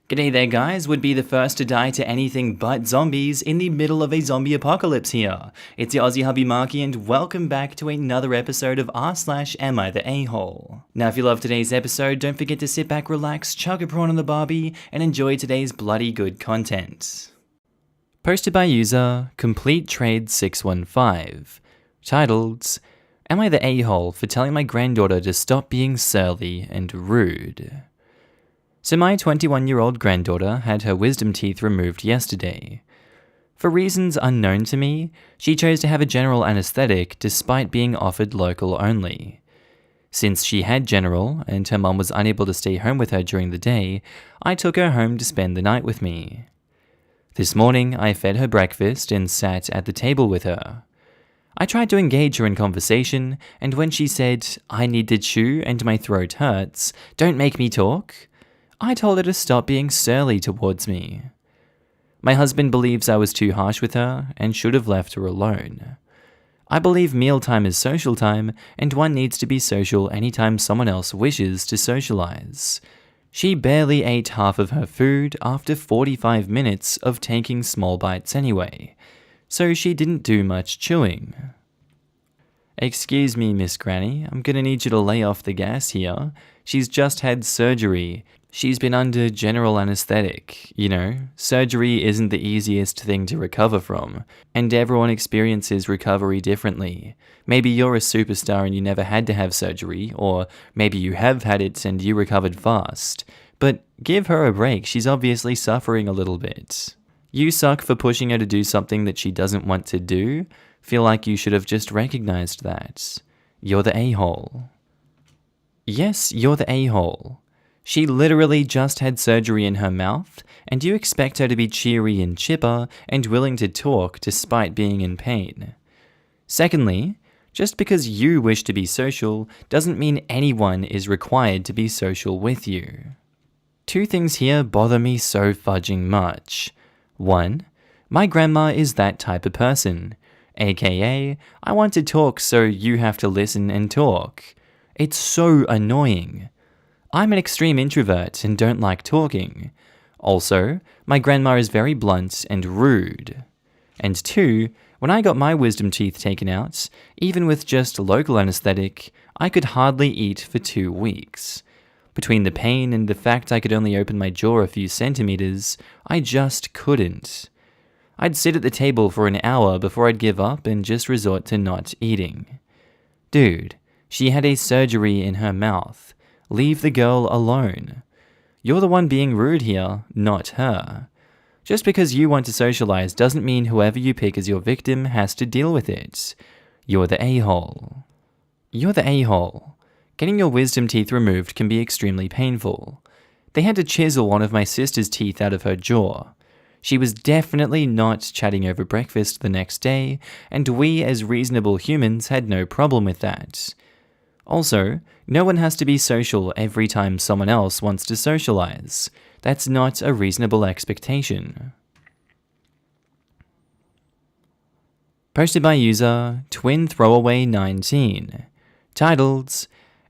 G'day there guys, would be the first to die to anything but zombies in the middle of a zombie apocalypse here. It's your Aussie hubby Markee and welcome back to another episode of r/Am I the A-hole. Now if you love today's episode, don't forget to sit back, relax, chug a prawn on the barbie, and enjoy today's bloody good content. Posted by user CompleteTrade615, titled, Am I the A-hole for telling my granddaughter to stop being surly and rude? So my 21-year-old granddaughter had her wisdom teeth removed yesterday. For reasons unknown to me, she chose to have a general anesthetic despite being offered local only. Since she had general and her mum was unable to stay home with her during the day, I took her home to spend the night with me. This morning, I fed her breakfast and sat at the table with her. I tried to engage her in conversation, and when she said, "I need to chew and my throat hurts, don't make me talk," I told her to stop being surly towards me. My husband believes I was too harsh with her and should have left her alone. I believe mealtime is social time, and one needs to be social anytime someone else wishes to socialize. She barely ate half of her food after 45 minutes of taking small bites anyway, so she didn't do much chewing. "Excuse me, Miss Granny, I'm gonna need you to lay off the gas here. She's just had surgery. She's been under general anesthetic. You know, surgery isn't the easiest thing to recover from, and everyone experiences recovery differently. Maybe you're a superstar and you never had to have surgery, or maybe you have had it and you recovered fast. But give her a break, she's obviously suffering a little bit. You suck for pushing her to do something that she doesn't want to do. Feel like you should have just recognized that. You're the a-hole." Yes, you're the a-hole. She literally just had surgery in her mouth, and you expect her to be cheery and chipper and willing to talk despite being in pain. Secondly, just because you wish to be social doesn't mean anyone is required to be social with you. Two things here bother me so fudging much. One, my grandma is that type of person, aka, I want to talk so you have to listen and talk. It's so annoying. I'm an extreme introvert and don't like talking. Also, my grandma is very blunt and rude. And two, when I got my wisdom teeth taken out, even with just local anesthetic, I could hardly eat for 2 weeks. Between the pain and the fact I could only open my jaw a few centimeters, I just couldn't. I'd sit at the table for an hour before I'd give up and just resort to not eating. Dude, she had a surgery in her mouth. Leave the girl alone. You're the one being rude here, not her. Just because you want to socialize doesn't mean whoever you pick as your victim has to deal with it. You're the a-hole. You're the a-hole. Getting your wisdom teeth removed can be extremely painful. They had to chisel one of my sister's teeth out of her jaw. She was definitely not chatting over breakfast the next day, and we as reasonable humans had no problem with that. Also, no one has to be social every time someone else wants to socialize. That's not a reasonable expectation. Posted by user TwinThrowaway19, titled,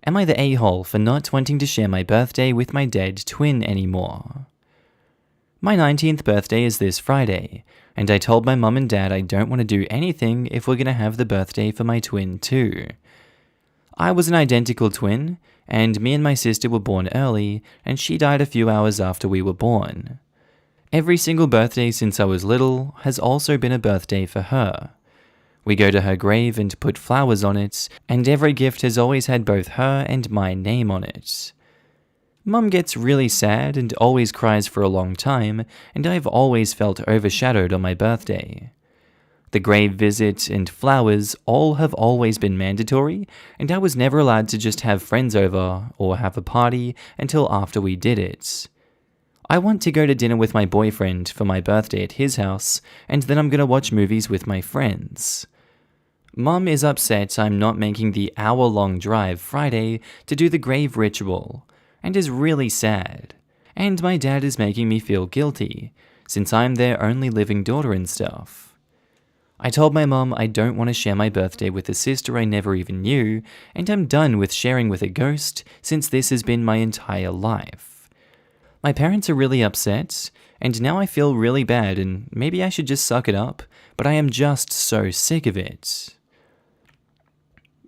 Am I the a-hole for not wanting to share my birthday with my dead twin anymore? My 19th birthday is this Friday, and I told my mum and dad I don't want to do anything if we're gonna have the birthday for my twin too. I was an identical twin, and me and my sister were born early, and she died a few hours after we were born. Every single birthday since I was little has also been a birthday for her. We go to her grave and put flowers on it, and every gift has always had both her and my name on it. Mum gets really sad and always cries for a long time, and I've always felt overshadowed on my birthday. The grave visit and flowers all have always been mandatory, and I was never allowed to just have friends over or have a party until after we did it. I want to go to dinner with my boyfriend for my birthday at his house, and then I'm gonna watch movies with my friends. Mum is upset I'm not making the hour-long drive Friday to do the grave ritual, and is really sad. And my dad is making me feel guilty, since I'm their only living daughter and stuff. I told my mum I don't want to share my birthday with a sister I never even knew, and I'm done with sharing with a ghost since this has been my entire life. My parents are really upset, and now I feel really bad, and maybe I should just suck it up, but I am just so sick of it.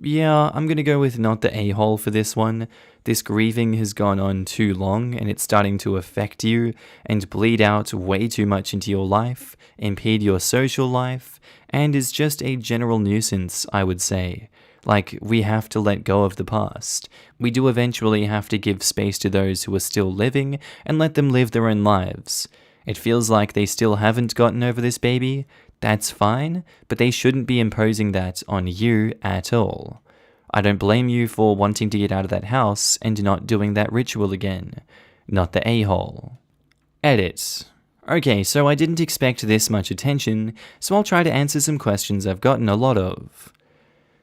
Yeah, I'm gonna go with not the a-hole for this one. This grieving has gone on too long, and it's starting to affect you and bleed out way too much into your life, impede your social life, and is just a general nuisance, I would say. Like, we have to let go of the past. We do eventually have to give space to those who are still living and let them live their own lives. It feels like they still haven't gotten over this baby. That's fine, but they shouldn't be imposing that on you at all. I don't blame you for wanting to get out of that house and not doing that ritual again. Not the a-hole. Edit. Okay, so I didn't expect this much attention, so I'll try to answer some questions I've gotten a lot of.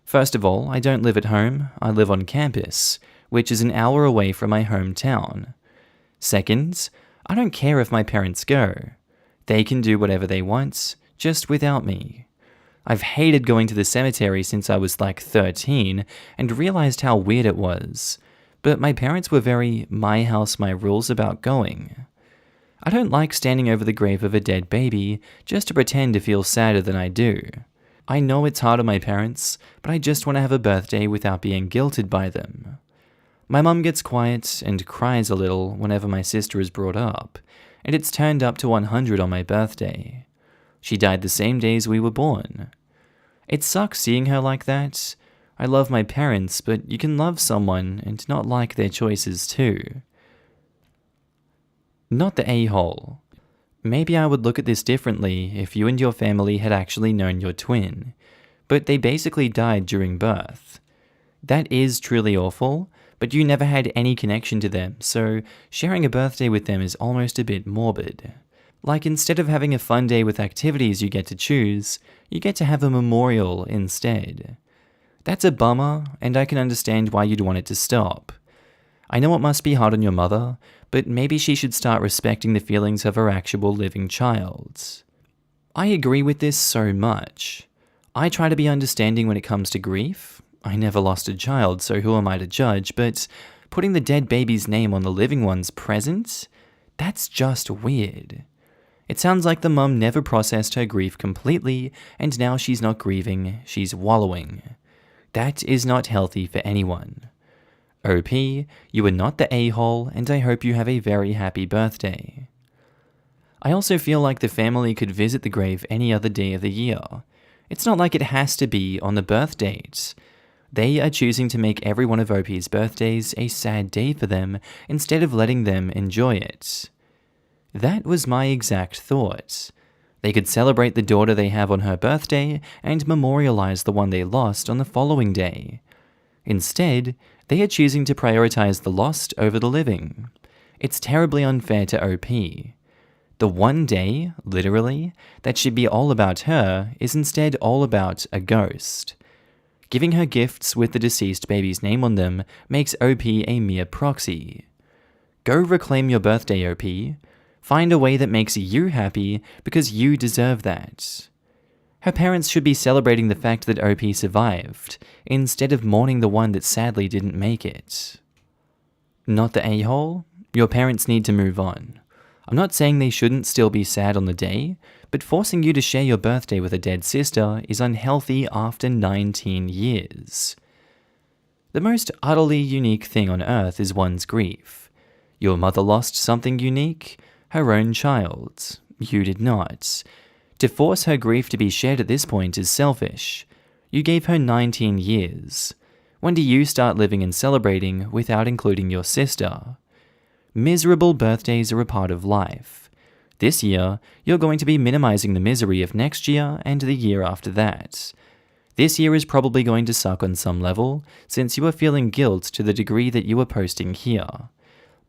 First of all, I don't live at home, I live on campus, which is an hour away from my hometown. Second, I don't care if my parents go. They can do whatever they want, just without me. I've hated going to the cemetery since I was like 13 and realized how weird it was, but my parents were very my house, my rules about going. I don't like standing over the grave of a dead baby just to pretend to feel sadder than I do. I know it's hard on my parents, but I just want to have a birthday without being guilted by them. My mum gets quiet and cries a little whenever my sister is brought up, and it's turned up to 100 on my birthday. She died the same days we were born. It sucks seeing her like that. I love my parents, but you can love someone and not like their choices too. Not the a-hole. Maybe I would look at this differently if you and your family had actually known your twin, but they basically died during birth. That is truly awful, but you never had any connection to them, so sharing a birthday with them is almost a bit morbid. Like, instead of having a fun day with activities you get to choose, you get to have a memorial instead. That's a bummer, and I can understand why you'd want it to stop. I know it must be hard on your mother, but maybe she should start respecting the feelings of her actual living child. I agree with this so much. I try to be understanding when it comes to grief. I never lost a child, so who am I to judge, but putting the dead baby's name on the living one's present? That's just weird. It sounds like the mum never processed her grief completely, and now she's not grieving, she's wallowing. That is not healthy for anyone. OP, you are not the a-hole, and I hope you have a very happy birthday. I also feel like the family could visit the grave any other day of the year. It's not like it has to be on the birth date. They are choosing to make every one of OP's birthdays a sad day for them instead of letting them enjoy it. That was my exact thought. They could celebrate the daughter they have on her birthday and memorialize the one they lost on the following day. Instead, they are choosing to prioritize the lost over the living. It's terribly unfair to OP. The one day, literally, that should be all about her is instead all about a ghost. Giving her gifts with the deceased baby's name on them makes OP a mere proxy. Go reclaim your birthday, OP. Find a way that makes you happy because you deserve that. Her parents should be celebrating the fact that OP survived, instead of mourning the one that sadly didn't make it. Not the a-hole? Your parents need to move on. I'm not saying they shouldn't still be sad on the day, but forcing you to share your birthday with a dead sister is unhealthy after 19 years. The most utterly unique thing on earth is one's grief. Your mother lost something unique, her own child. You did not. To force her grief to be shared at this point is selfish. You gave her 19 years. When do you start living and celebrating without including your sister? Miserable birthdays are a part of life. This year, you're going to be minimizing the misery of next year and the year after that. This year is probably going to suck on some level, since you are feeling guilt to the degree that you are posting here.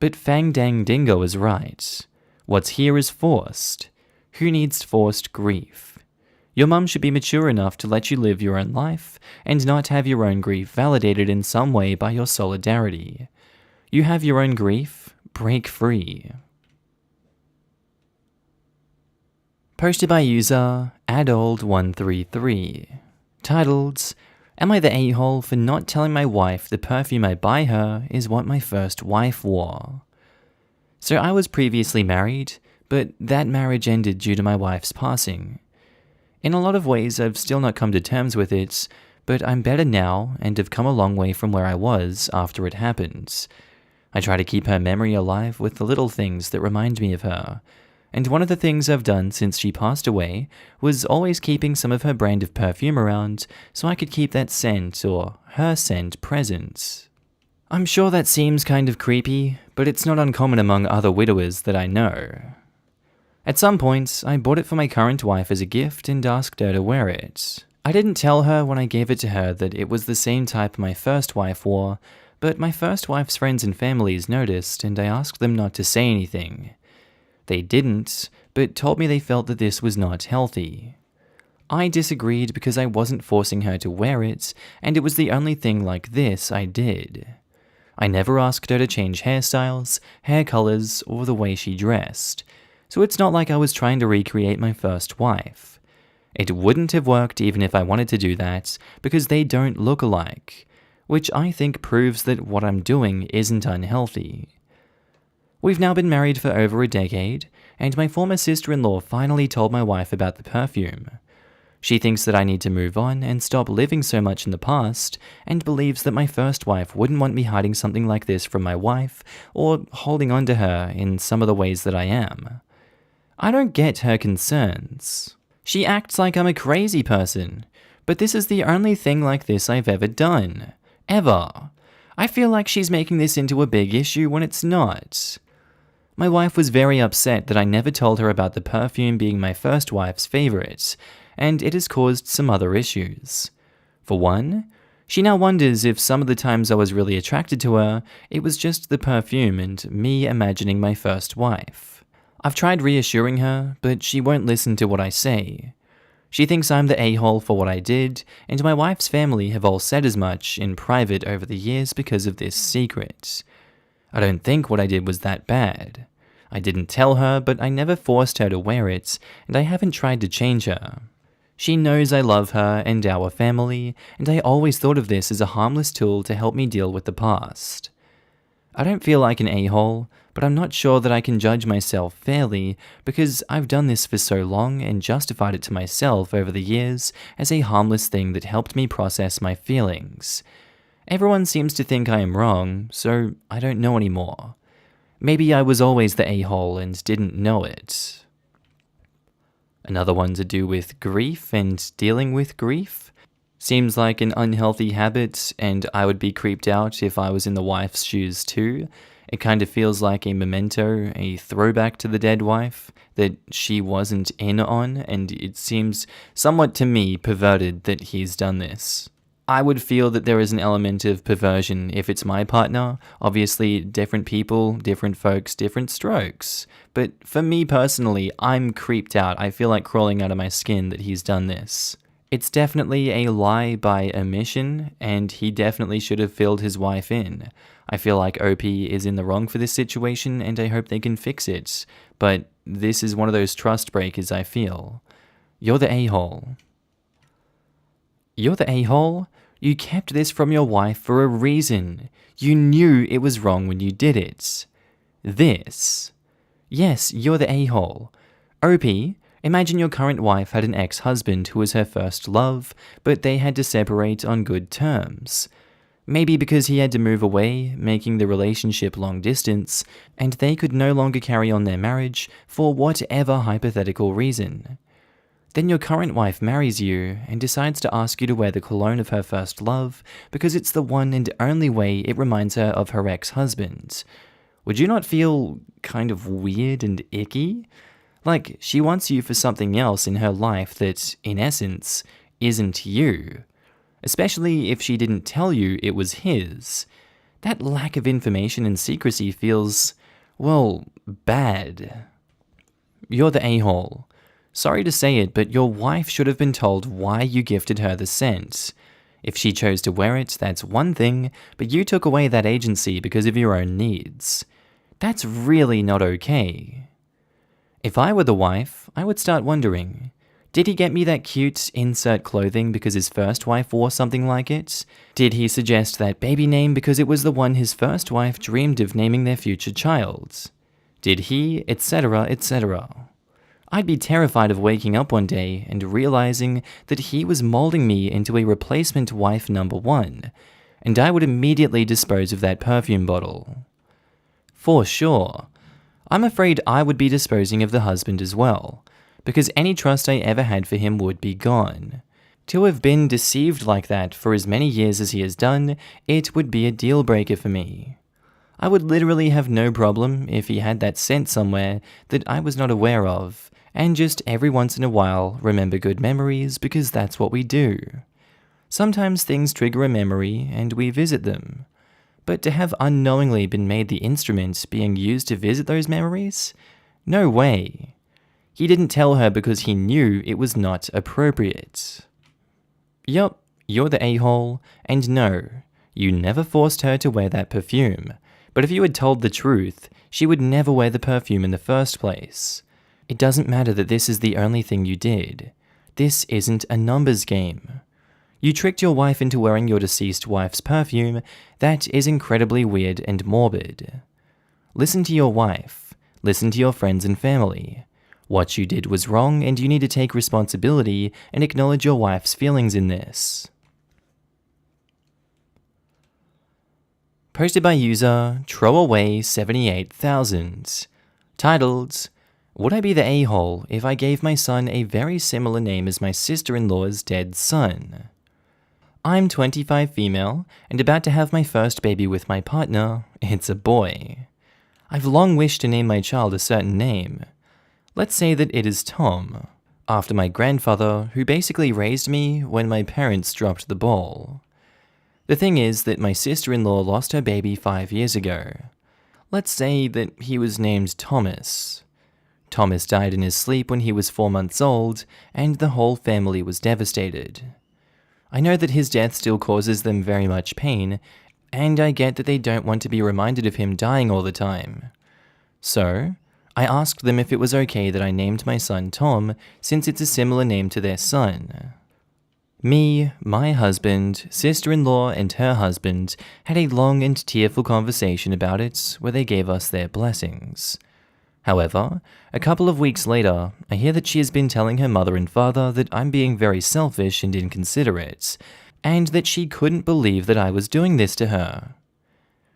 But Fang Dang Dingo is right. What's here is forced. Who needs forced grief? Your mum should be mature enough to let you live your own life and not have your own grief validated in some way by your solidarity. You have your own grief, break free. Posted by user adold133. Titled, Am I the a-hole for not telling my wife the perfume I buy her is what my first wife wore? So I was previously married, but that marriage ended due to my wife's passing. In a lot of ways, I've still not come to terms with it, but I'm better now and have come a long way from where I was after it happened. I try to keep her memory alive with the little things that remind me of her, and one of the things I've done since she passed away was always keeping some of her brand of perfume around so I could keep that scent or her scent present. I'm sure that seems kind of creepy, but it's not uncommon among other widowers that I know. At some point, I bought it for my current wife as a gift and asked her to wear it. I didn't tell her when I gave it to her that it was the same type my first wife wore, but my first wife's friends and families noticed and I asked them not to say anything. They didn't, but told me they felt that this was not healthy. I disagreed because I wasn't forcing her to wear it, and it was the only thing like this I did. I never asked her to change hairstyles, hair colors, or the way she dressed, so it's not like I was trying to recreate my first wife. It wouldn't have worked even if I wanted to do that, because they don't look alike, which I think proves that what I'm doing isn't unhealthy. We've now been married for over a decade, and my former sister-in-law finally told my wife about the perfume. She thinks that I need to move on and stop living so much in the past, and believes that my first wife wouldn't want me hiding something like this from my wife, or holding on to her in some of the ways that I am. I don't get her concerns. She acts like I'm a crazy person, but this is the only thing like this I've ever done. Ever. I feel like she's making this into a big issue when it's not. My wife was very upset that I never told her about the perfume being my first wife's favorite, and it has caused some other issues. For one, she now wonders if some of the times I was really attracted to her, it was just the perfume and me imagining my first wife. I've tried reassuring her, but she won't listen to what I say. She thinks I'm the a-hole for what I did, and my wife's family have all said as much in private over the years because of this secret. I don't think what I did was that bad. I didn't tell her, but I never forced her to wear it, and I haven't tried to change her. She knows I love her and our family, and I always thought of this as a harmless tool to help me deal with the past. I don't feel like an a-hole, but I'm not sure that I can judge myself fairly because I've done this for so long and justified it to myself over the years as a harmless thing that helped me process my feelings. Everyone seems to think I am wrong, so I don't know anymore. Maybe I was always the a-hole and didn't know it. Another one to do with grief and dealing with grief. Seems like an unhealthy habit, and I would be creeped out if I was in the wife's shoes too. It kind of feels like a memento, a throwback to the dead wife that she wasn't in on, and it seems somewhat to me perverted that he's done this. I would feel that there is an element of perversion if it's my partner. Obviously, different people, different folks, different strokes. But for me personally, I'm creeped out. I feel like crawling out of my skin that he's done this. It's definitely a lie by omission, and he definitely should have filled his wife in. I feel like OP is in the wrong for this situation, and I hope they can fix it. But this is one of those trust breakers, I feel. You're the a-hole. You're the a-hole? You kept this from your wife for a reason. You knew it was wrong when you did it. This. Yes, you're the a-hole. OP, imagine your current wife had an ex-husband who was her first love, but they had to separate on good terms. Maybe because he had to move away, making the relationship long distance, and they could no longer carry on their marriage for whatever hypothetical reason. Then your current wife marries you and decides to ask you to wear the cologne of her first love because it's the one and only way it reminds her of her ex-husband. Would you not feel kind of weird and icky? Like she wants you for something else in her life that, in essence, isn't you. Especially if she didn't tell you it was his. That lack of information and secrecy feels, well, bad. You're the a-hole. Sorry to say it, but your wife should have been told why you gifted her the scent. If she chose to wear it, that's one thing, but you took away that agency because of your own needs. That's really not okay. If I were the wife, I would start wondering, did he get me that cute insert clothing because his first wife wore something like it? Did he suggest that baby name because it was the one his first wife dreamed of naming their future child? Did he, etc., etc. I'd be terrified of waking up one day and realizing that he was molding me into a replacement wife number 1, and I would immediately dispose of that perfume bottle. For sure. I'm afraid I would be disposing of the husband as well, because any trust I ever had for him would be gone. To have been deceived like that for as many years as he has done, it would be a deal breaker for me. I would literally have no problem if he had that scent somewhere that I was not aware of, and just every once in a while remember good memories because that's what we do. Sometimes things trigger a memory and we visit them. But to have unknowingly been made the instrument being used to visit those memories? No way. He didn't tell her because he knew it was not appropriate. Yup, you're the a-hole, and no, you never forced her to wear that perfume. But if you had told the truth, she would never wear the perfume in the first place. It doesn't matter that this is the only thing you did. This isn't a numbers game. You tricked your wife into wearing your deceased wife's perfume. That is incredibly weird and morbid. Listen to your wife. Listen to your friends and family. What you did was wrong and you need to take responsibility and acknowledge your wife's feelings in this. Posted by user Throwaway78,000. Titled, Would I be the a-hole if I gave my son a very similar name as my sister-in-law's dead son? I'm 25 female and about to have my first baby with my partner. It's a boy. I've long wished to name my child a certain name. Let's say that it is Tom, after my grandfather who basically raised me when my parents dropped the ball. The thing is that my sister-in-law lost her baby 5 years ago. Let's say that he was named Thomas. Thomas died in his sleep when he was 4 months old, and the whole family was devastated. I know that his death still causes them very much pain, and I get that they don't want to be reminded of him dying all the time. So, I asked them if it was okay that I named my son Tom, since it's a similar name to their son. Me, my husband, sister-in-law, and her husband had a long and tearful conversation about it where they gave us their blessings. However, a couple of weeks later, I hear that she has been telling her mother and father that I'm being very selfish and inconsiderate, and that she couldn't believe that I was doing this to her.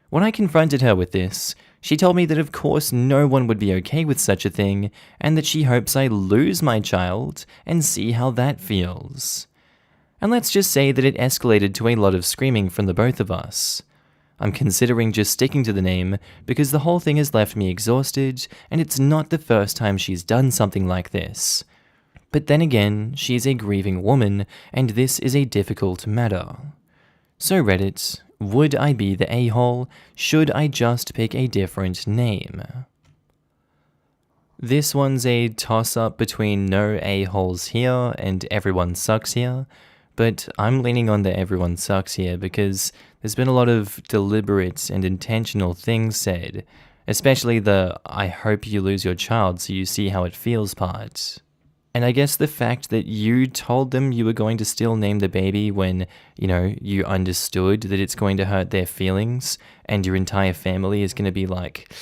When I confronted her with this, she told me that of course no one would be okay with such a thing, and that she hopes I lose my child and see how that feels. And let's just say that it escalated to a lot of screaming from the both of us. I'm considering just sticking to the name because the whole thing has left me exhausted, and it's not the first time she's done something like this. But then again, she is a grieving woman, and this is a difficult matter. So Reddit, would I be the a-hole? Should I just pick a different name? This one's a toss-up between no a-holes here and everyone sucks here, but I'm leaning on the everyone sucks here because there's been a lot of deliberate and intentional things said, especially the I hope you lose your child so you see how it feels part. And I guess the fact that you told them you were going to still name the baby when, you understood that it's going to hurt their feelings and your entire family is going to be like,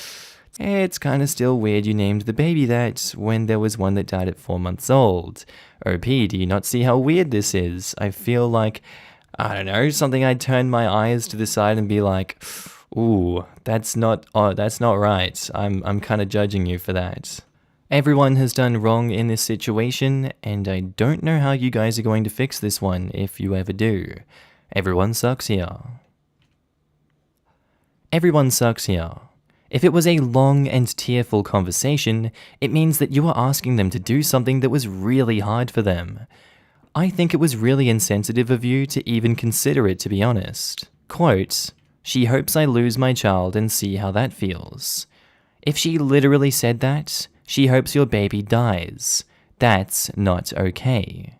it's kind of still weird you named the baby that when there was one that died at 4 months old. OP, do you not see how weird this is? I feel like, I don't know, something I'd turn my eyes to the side and be like, ooh, that's not right. I'm kind of judging you for that. Everyone has done wrong in this situation, and I don't know how you guys are going to fix this one if you ever do. Everyone sucks here. Everyone sucks here. If it was a long and tearful conversation, it means that you are asking them to do something that was really hard for them. I think it was really insensitive of you to even consider it, to be honest. Quote, she hopes I lose my child and see how that feels. If she literally said that, she hopes your baby dies. That's not okay.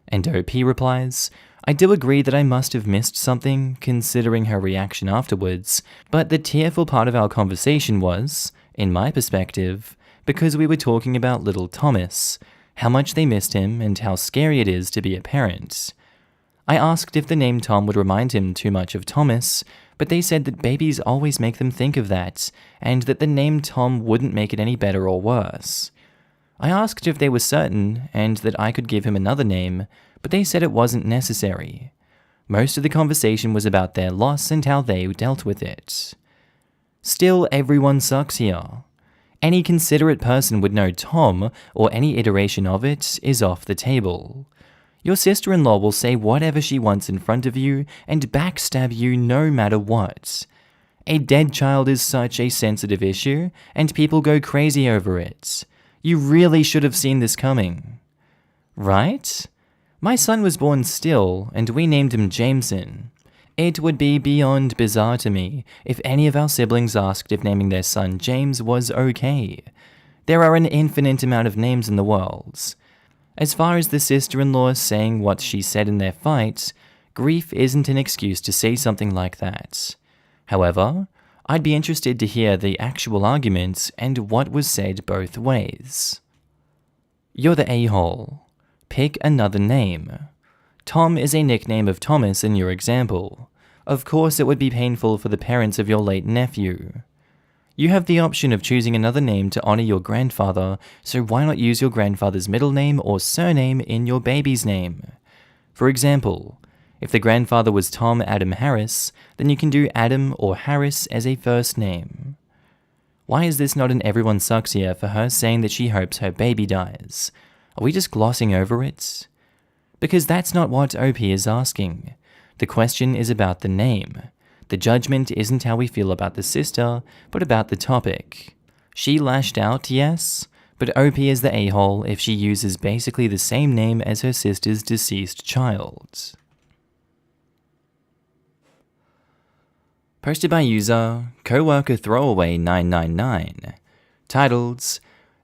And OP replies, I do agree that I must have missed something, considering her reaction afterwards, but the tearful part of our conversation was, in my perspective, because we were talking about little Thomas, how much they missed him and how scary it is to be a parent. I asked if the name Tom would remind him too much of Thomas, but they said that babies always make them think of that, and that the name Tom wouldn't make it any better or worse. I asked if they were certain, and that I could give him another name, but they said it wasn't necessary. Most of the conversation was about their loss and how they dealt with it. Still, everyone sucks here. Any considerate person would know Tom, or any iteration of it, is off the table. Your sister-in-law will say whatever she wants in front of you and backstab you no matter what. A dead child is such a sensitive issue, and people go crazy over it. You really should have seen this coming. Right? My son was born still, and we named him Jameson. It would be beyond bizarre to me if any of our siblings asked if naming their son James was okay. There are an infinite amount of names in the world. As far as the sister-in-law saying what she said in their fight, grief isn't an excuse to say something like that. However, I'd be interested to hear the actual argument and what was said both ways. You're the a-hole. Pick another name. Tom is a nickname of Thomas in your example. Of course it would be painful for the parents of your late nephew. You have the option of choosing another name to honor your grandfather, so why not use your grandfather's middle name or surname in your baby's name? For example, if the grandfather was Tom Adam Harris, then you can do Adam or Harris as a first name. Why is this not an everyone sucks here for her saying that she hopes her baby dies? Are we just glossing over it? Because that's not what OP is asking. The question is about the name. The judgment isn't how we feel about the sister, but about the topic. She lashed out, yes, but OP is the a-hole if she uses basically the same name as her sister's deceased child. Posted by user coworker throwaway 999, titled,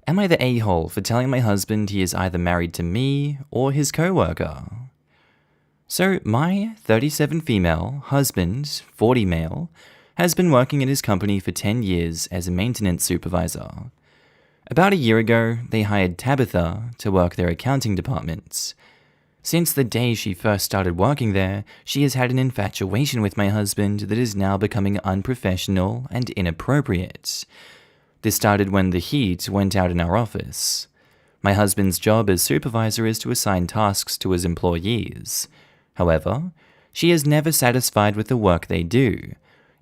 "Am I the a-hole for telling my husband he is either married to me or his coworker?" So, my 37 female husband, 40 male, has been working at his company for 10 years as a maintenance supervisor. About a year ago, they hired Tabitha to work their accounting department. Since the day she first started working there, she has had an infatuation with my husband that is now becoming unprofessional and inappropriate. This started when the heat went out in our office. My husband's job as supervisor is to assign tasks to his employees. However, she is never satisfied with the work they do,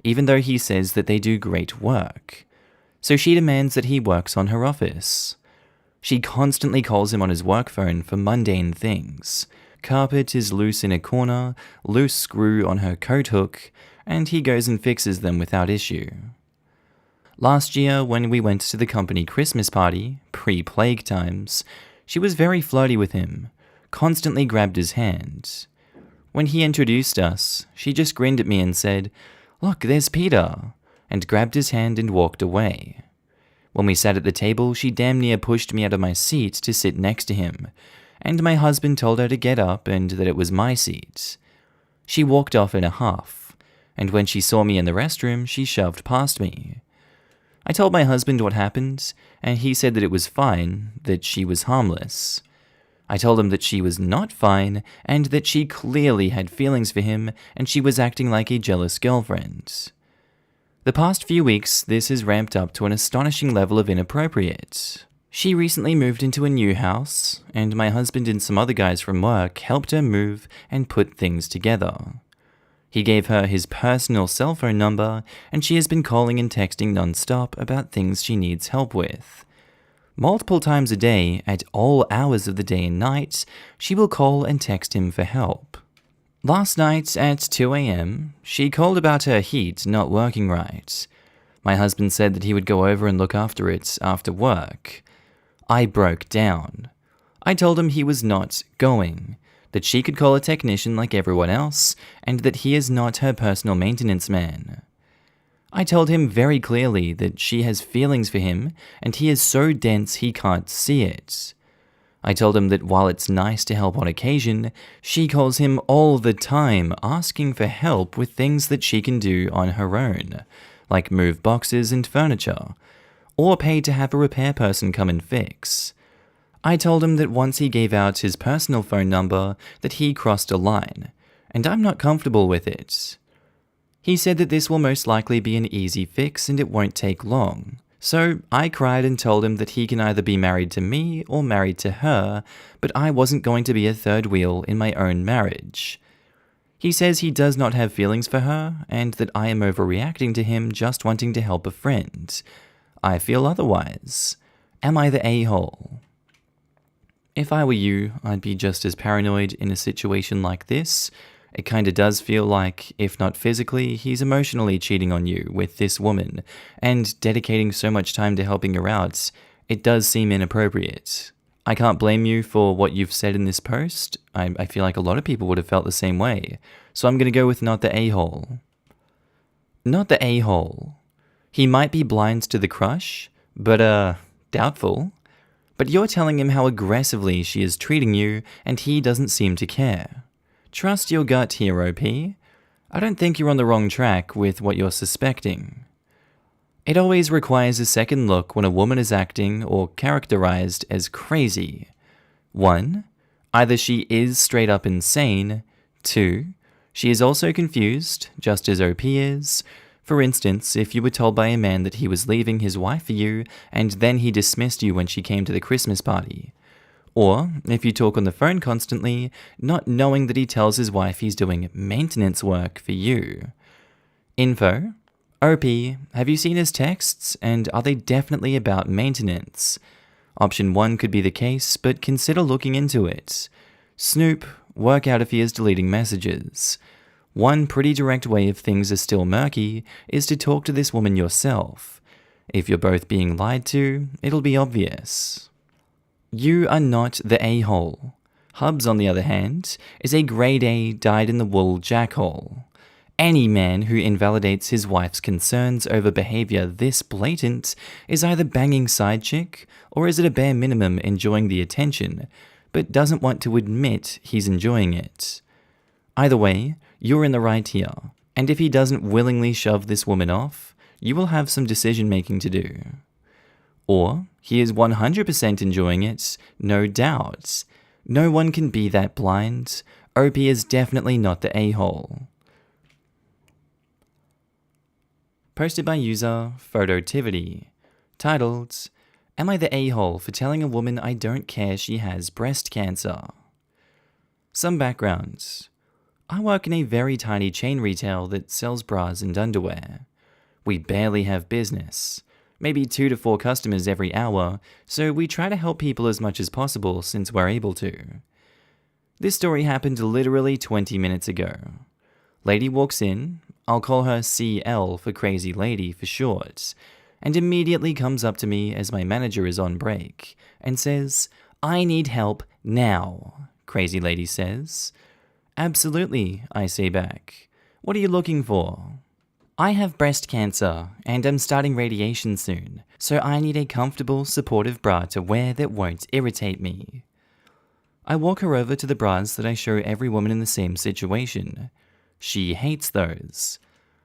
even though he says that they do great work. So she demands that he works on her office. She constantly calls him on his work phone for mundane things. Carpet is loose in a corner, loose screw on her coat hook, and he goes and fixes them without issue. Last year, when we went to the company Christmas party, pre-plague times, she was very flirty with him, constantly grabbed his hand. When he introduced us, she just grinned at me and said, "Look, there's Peter," and grabbed his hand and walked away. When we sat at the table, she damn near pushed me out of my seat to sit next to him, and my husband told her to get up and that it was my seat. She walked off in a huff, and when she saw me in the restroom, she shoved past me. I told my husband what happened, and he said that it was fine, that she was harmless. I told him that she was not fine, and that she clearly had feelings for him, and she was acting like a jealous girlfriend. The past few weeks, this has ramped up to an astonishing level of inappropriate. She recently moved into a new house, and my husband and some other guys from work helped her move and put things together. He gave her his personal cell phone number, and she has been calling and texting non-stop about things she needs help with. Multiple times a day, at all hours of the day and night, she will call and text him for help. Last night at 2 a.m., she called about her heat not working right. My husband said that he would go over and look after it after work. I broke down. I told him he was not going, that she could call a technician like everyone else, and that he is not her personal maintenance man. I told him very clearly that she has feelings for him, and he is so dense he can't see it. I told him that while it's nice to help on occasion, she calls him all the time asking for help with things that she can do on her own, like move boxes and furniture, or pay to have a repair person come and fix. I told him that once he gave out his personal phone number, that he crossed a line, and I'm not comfortable with it. He said that this will most likely be an easy fix and it won't take long. So I cried and told him that he can either be married to me or married to her, but I wasn't going to be a third wheel in my own marriage. He says he does not have feelings for her and that I am overreacting to him just wanting to help a friend. I feel otherwise. Am I the a-hole? If I were you, I'd be just as paranoid in a situation like this. It kinda does feel like, if not physically, he's emotionally cheating on you with this woman, and dedicating so much time to helping her out, it does seem inappropriate. I can't blame you for what you've said in this post. I feel like a lot of people would have felt the same way, so I'm gonna go with not the a-hole. Not the a-hole. He might be blind to the crush, but doubtful. But you're telling him how aggressively she is treating you, and he doesn't seem to care. Trust your gut here, OP. I don't think you're on the wrong track with what you're suspecting. It always requires a second look when a woman is acting or characterized as crazy. 1. Either she is straight up insane. 2. She is also confused, just as OP is. For instance, if you were told by a man that he was leaving his wife for you, and then he dismissed you when she came to the Christmas party. Or, if you talk on the phone constantly, not knowing that he tells his wife he's doing maintenance work for you. Info. OP, have you seen his texts, and are they definitely about maintenance? Option 1 could be the case, but consider looking into it. Snoop, work out if he is deleting messages. One pretty direct way if things are still murky is to talk to this woman yourself. If you're both being lied to, it'll be obvious. You are not the a-hole. Hubs, on the other hand, is a grade A dyed-in-the-wool jackhole. Any man who invalidates his wife's concerns over behavior this blatant is either banging side chick or is at a bare minimum enjoying the attention, but doesn't want to admit he's enjoying it. Either way, you're in the right here, and if he doesn't willingly shove this woman off, you will have some decision-making to do. Or he is 100% enjoying it, no doubt. No one can be that blind. OP is definitely not the a-hole. Posted by user Phototivity. Titled, Am I the a-hole for telling a woman I don't care she has breast cancer? Some background. I work in a very tiny chain retail that sells bras and underwear. We barely have business. Maybe 2 to 4 customers every hour, so we try to help people as much as possible since we're able to. This story happened literally 20 minutes ago. Lady walks in, I'll call her CL for Crazy Lady for short, and immediately comes up to me as my manager is on break, and says, I need help now, Crazy Lady says. Absolutely, I say back. What are you looking for? I have breast cancer, and I'm starting radiation soon, so I need a comfortable, supportive bra to wear that won't irritate me. I walk her over to the bras that I show every woman in the same situation. She hates those.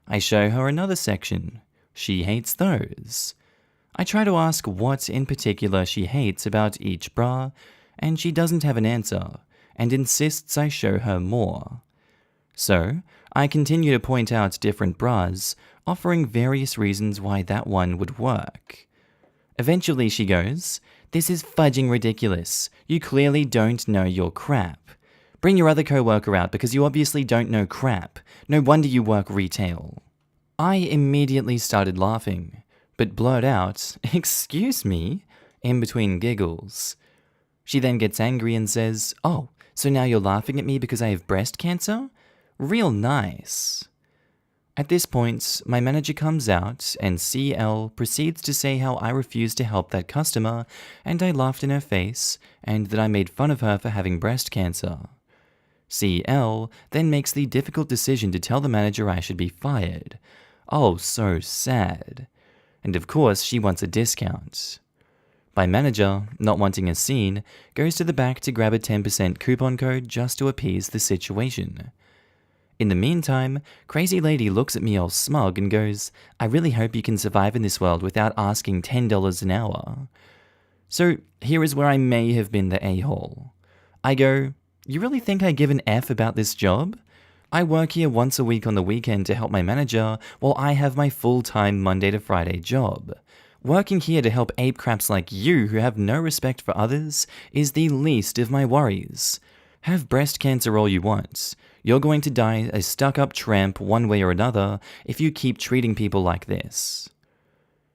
I show her another section. She hates those. I try to ask what in particular she hates about each bra, and she doesn't have an answer, and insists I show her more. So, I continue to point out different bras, offering various reasons why that one would work. Eventually she goes, This is fudging ridiculous. You clearly don't know your crap. Bring your other coworker out because you obviously don't know crap. No wonder you work retail. I immediately started laughing, but blurt out, Excuse me, in between giggles. She then gets angry and says, Oh, so now you're laughing at me because I have breast cancer? Real nice. At this point, my manager comes out and CL proceeds to say how I refused to help that customer and I laughed in her face and that I made fun of her for having breast cancer. CL then makes the difficult decision to tell the manager I should be fired. Oh, so sad. And of course, she wants a discount. My manager, not wanting a scene, goes to the back to grab a 10% coupon code just to appease the situation. In the meantime, Crazy Lady looks at me all smug and goes, I really hope you can survive in this world without asking $10 an hour. So here is where I may have been the a-hole. I go, You really think I give an F about this job? I work here once a week on the weekend to help my manager while I have my full-time Monday to Friday job. Working here to help ape craps like you who have no respect for others is the least of my worries. Have breast cancer all you want. You're going to die a stuck-up tramp one way or another if you keep treating people like this.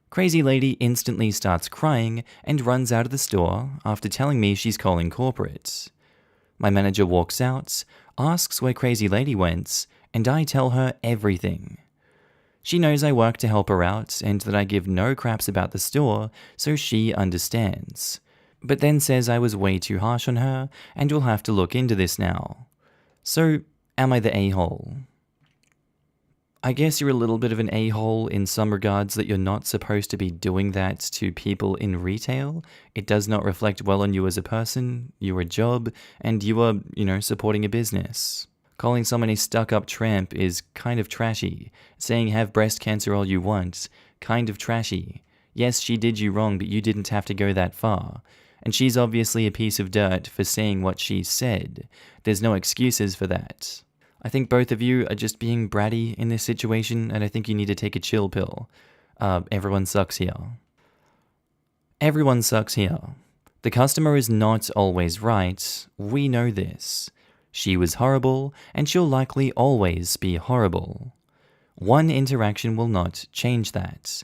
Crazy lady instantly starts crying and runs out of the store after telling me she's calling corporate. My manager walks out, asks where Crazy Lady went, and I tell her everything. She knows I work to help her out and that I give no craps about the store, so she understands. But then says I was way too harsh on her and will have to look into this now. So, am I the a-hole? I guess you're a little bit of an a-hole in some regards that you're not supposed to be doing that to people in retail. It does not reflect well on you as a person, your job, and you are, supporting a business. Calling someone a stuck-up tramp is kind of trashy. Saying have breast cancer all you want, kind of trashy. Yes, she did you wrong, but you didn't have to go that far. And she's obviously a piece of dirt for saying what she said. There's no excuses for that. I think both of you are just being bratty in this situation, and I think you need to take a chill pill. Everyone sucks here. Everyone sucks here. The customer is not always right. We know this. She was horrible, and she'll likely always be horrible. One interaction will not change that.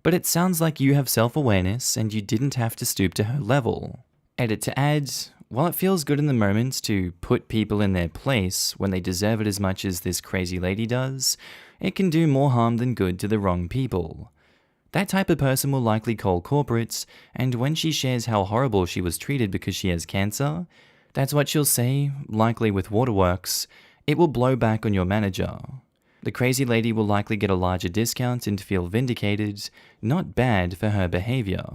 But it sounds like you have self-awareness, and you didn't have to stoop to her level. Edit to add, while it feels good in the moment to put people in their place when they deserve it as much as this crazy lady does, it can do more harm than good to the wrong people. That type of person will likely call corporates, and when she shares how horrible she was treated because she has cancer, that's what she'll say, likely with Waterworks. It will blow back on your manager. The crazy lady will likely get a larger discount and feel vindicated, not bad for her behavior.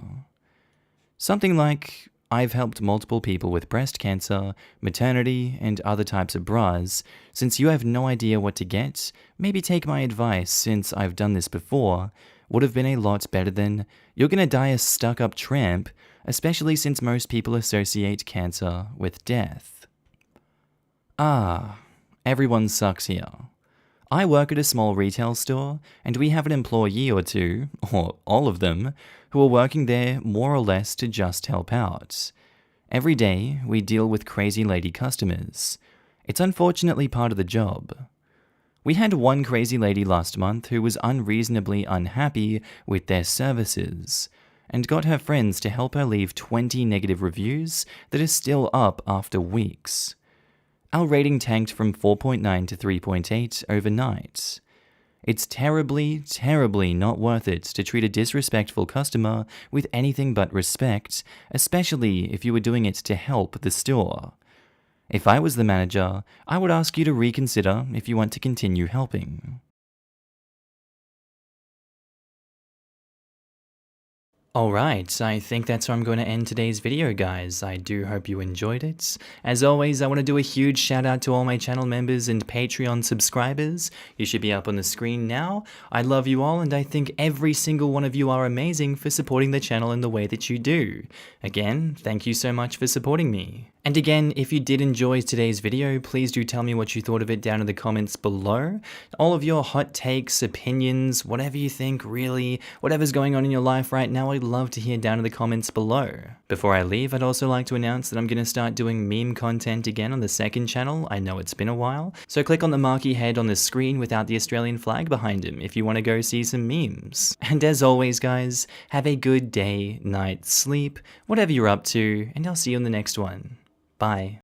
Something like, I've helped multiple people with breast cancer, maternity, and other types of bras. Since you have no idea what to get, maybe take my advice since I've done this before, would have been a lot better than, you're gonna die a stuck-up tramp, especially since most people associate cancer with death. Everyone sucks here. I work at a small retail store, and we have an employee or two, or all of them, who are working there more or less to just help out. Every day, we deal with crazy lady customers. It's unfortunately part of the job. We had one crazy lady last month who was unreasonably unhappy with their services, and got her friends to help her leave 20 negative reviews that are still up after weeks. Our rating tanked from 4.9 to 3.8 overnight. It's terribly, terribly not worth it to treat a disrespectful customer with anything but respect, especially if you were doing it to help the store. If I was the manager, I would ask you to reconsider if you want to continue helping. Alright, I think that's where I'm going to end today's video, guys. I do hope you enjoyed it. As always, I want to do a huge shout out to all my channel members and Patreon subscribers. You should be up on the screen now. I love you all, and I think every single one of you are amazing for supporting the channel in the way that you do. Again, thank you so much for supporting me. And again, if you did enjoy today's video, please do tell me what you thought of it down in the comments below. All of your hot takes, opinions, whatever you think, really, whatever's going on in your life right now, I'd love to hear down in the comments below. Before I leave, I'd also like to announce that I'm going to start doing meme content again on the second channel. I know it's been a while, so click on the Markee head on the screen without the Australian flag behind him if you want to go see some memes. And as always, guys, have a good day, night, sleep, whatever you're up to, and I'll see you in the next one. Bye.